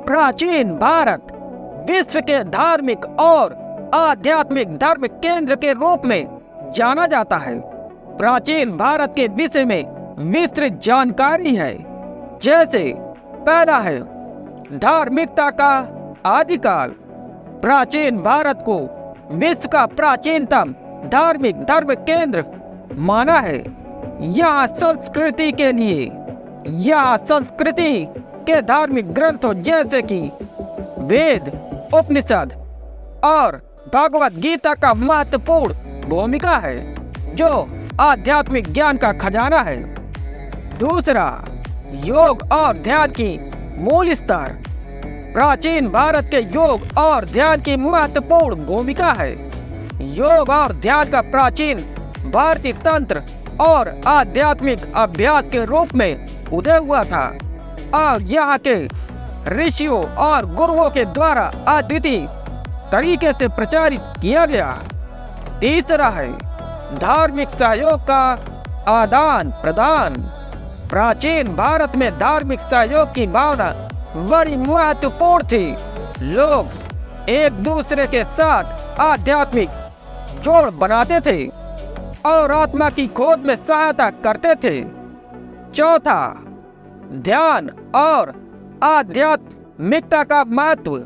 प्राचीन भारत विश्व के धार्मिक और आध्यात्मिक धर्म केंद्र के रूप में जाना जाता है। प्राचीन भारत के विषय में विस्तृत जानकारी है। जैसे पहला है धार्मिकता का आदिकाल। प्राचीन भारत को विश्व का प्राचीनतम धार्मिक धर्म केंद्र माना है। यहाँ संस्कृति के धार्मिक ग्रंथों जैसे कि वेद, उपनिषद और भगवत गीता का महत्वपूर्ण भूमिका है, जो आध्यात्मिक ज्ञान का खजाना है। दूसरा, योग और ध्यान की मूल स्तर। प्राचीन भारत के योग और ध्यान की महत्वपूर्ण भूमिका है। योग और ध्यान का प्राचीन भारतीय तंत्र और आध्यात्मिक अभ्यास के रूप में उदय हुआ था और यहाँ के ऋषियों और गुरुओं के द्वारा अद्वितीय तरीके से प्रचारित किया गया। तीसरा है धार्मिक सहयोग का आदान प्रदान। प्राचीन भारत में धार्मिक सहयोग की भावना बड़ी महत्वपूर्ण थी। लोग एक दूसरे के साथ आध्यात्मिक जोड़ बनाते थे और आत्मा की खोज में सहायता करते थे। चौथा, ध्यान और आध्यात्मिकता का महत्व।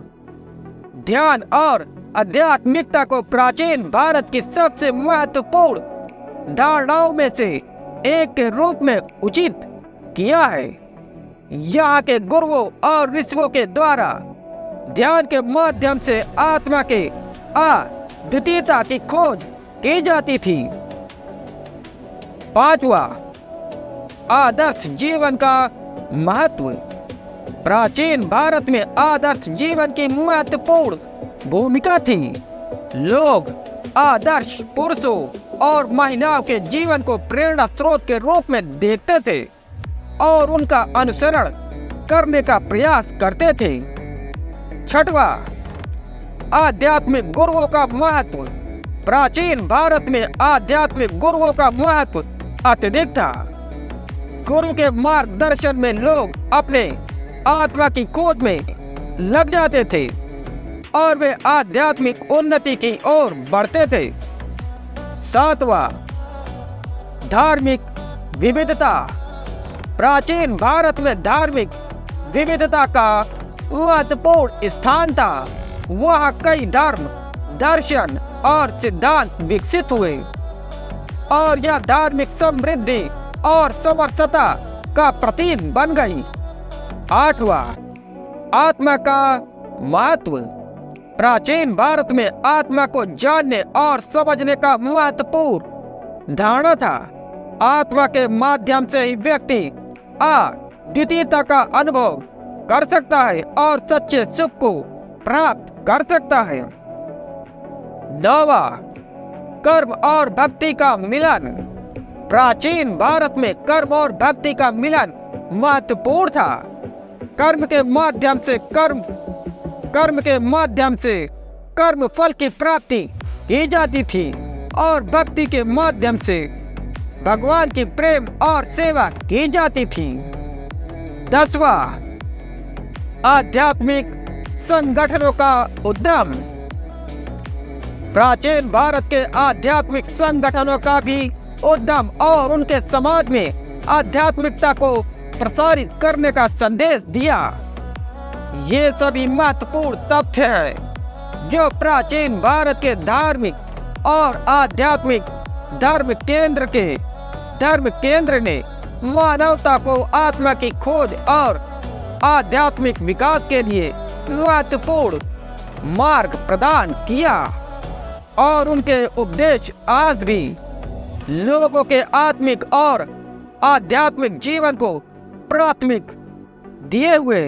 ध्यान और आध्यात्मिकता को प्राचीन भारत की सबसे महत्वपूर्ण धारणाओं में से एक के रूप में उचित किया है। यहाँ के गुरुओं और ऋषियों के द्वारा ध्यान के माध्यम से आत्मा के अद्वितीयता की खोज की जाती थी। पांचवा, आदर्श जीवन का महत्व। प्राचीन भारत में आदर्श जीवन की महत्वपूर्ण भूमिका थी। लोग आदर्श पुरुषों और महिलाओं के जीवन को प्रेरणा स्रोत के रूप में देखते थे और उनका अनुसरण करने का प्रयास करते थे। छठवा, आध्यात्मिक गुरुओं का महत्व। प्राचीन भारत में आध्यात्मिक गुरुओं का महत्व अत्यधिक था। गुरु के मार्गदर्शन में लोग अपने आत्मा की खोज में लग जाते थे और वे आध्यात्मिक उन्नति की ओर बढ़ते थे। सातवां, धार्मिक विविधता। प्राचीन भारत में धार्मिक विविधता का महत्वपूर्ण स्थान था। वहाँ कई धर्म, दर्शन और सिद्धांत विकसित हुए और यह धार्मिक समृद्धि और समरसता का प्रतीक बन गई। आठवां, आत्मा का महत्व। प्राचीन भारत में आत्मा को जानने और समझने का महत्वपूर्ण धारणा था। आत्मा के माध्यम से ही व्यक्ति अद्वितीयता का अनुभव कर सकता है और सच्चे सुख को प्राप्त कर सकता है। नौवां, कर्म और भक्ति का मिलन। प्राचीन भारत में कर्म और भक्ति का मिलन महत्वपूर्ण था। कर्म के माध्यम से कर्म फल की प्राप्ति की जाती थी और भक्ति के माध्यम से भगवान की प्रेम और सेवा की जाती थी। 10वां, आध्यात्मिक संगठनों का उद्यम। प्राचीन भारत के आध्यात्मिक संगठनों का भी उद्यम और उनके समाज में आध्यात्मिकता को प्रसारित करने का संदेश दिया। ये सभी महत्वपूर्ण तथ्य हैं जो प्राचीन भारत के धार्मिक और आध्यात्मिक धर्म केंद्र ने मानवता को आत्मा की खोज और आध्यात्मिक विकास के लिए महत्वपूर्ण मार्ग प्रदान किया और उनके उपदेश आज भी लोगों के आत्मिक और आध्यात्मिक जीवन को प्राथमिक दिए हुए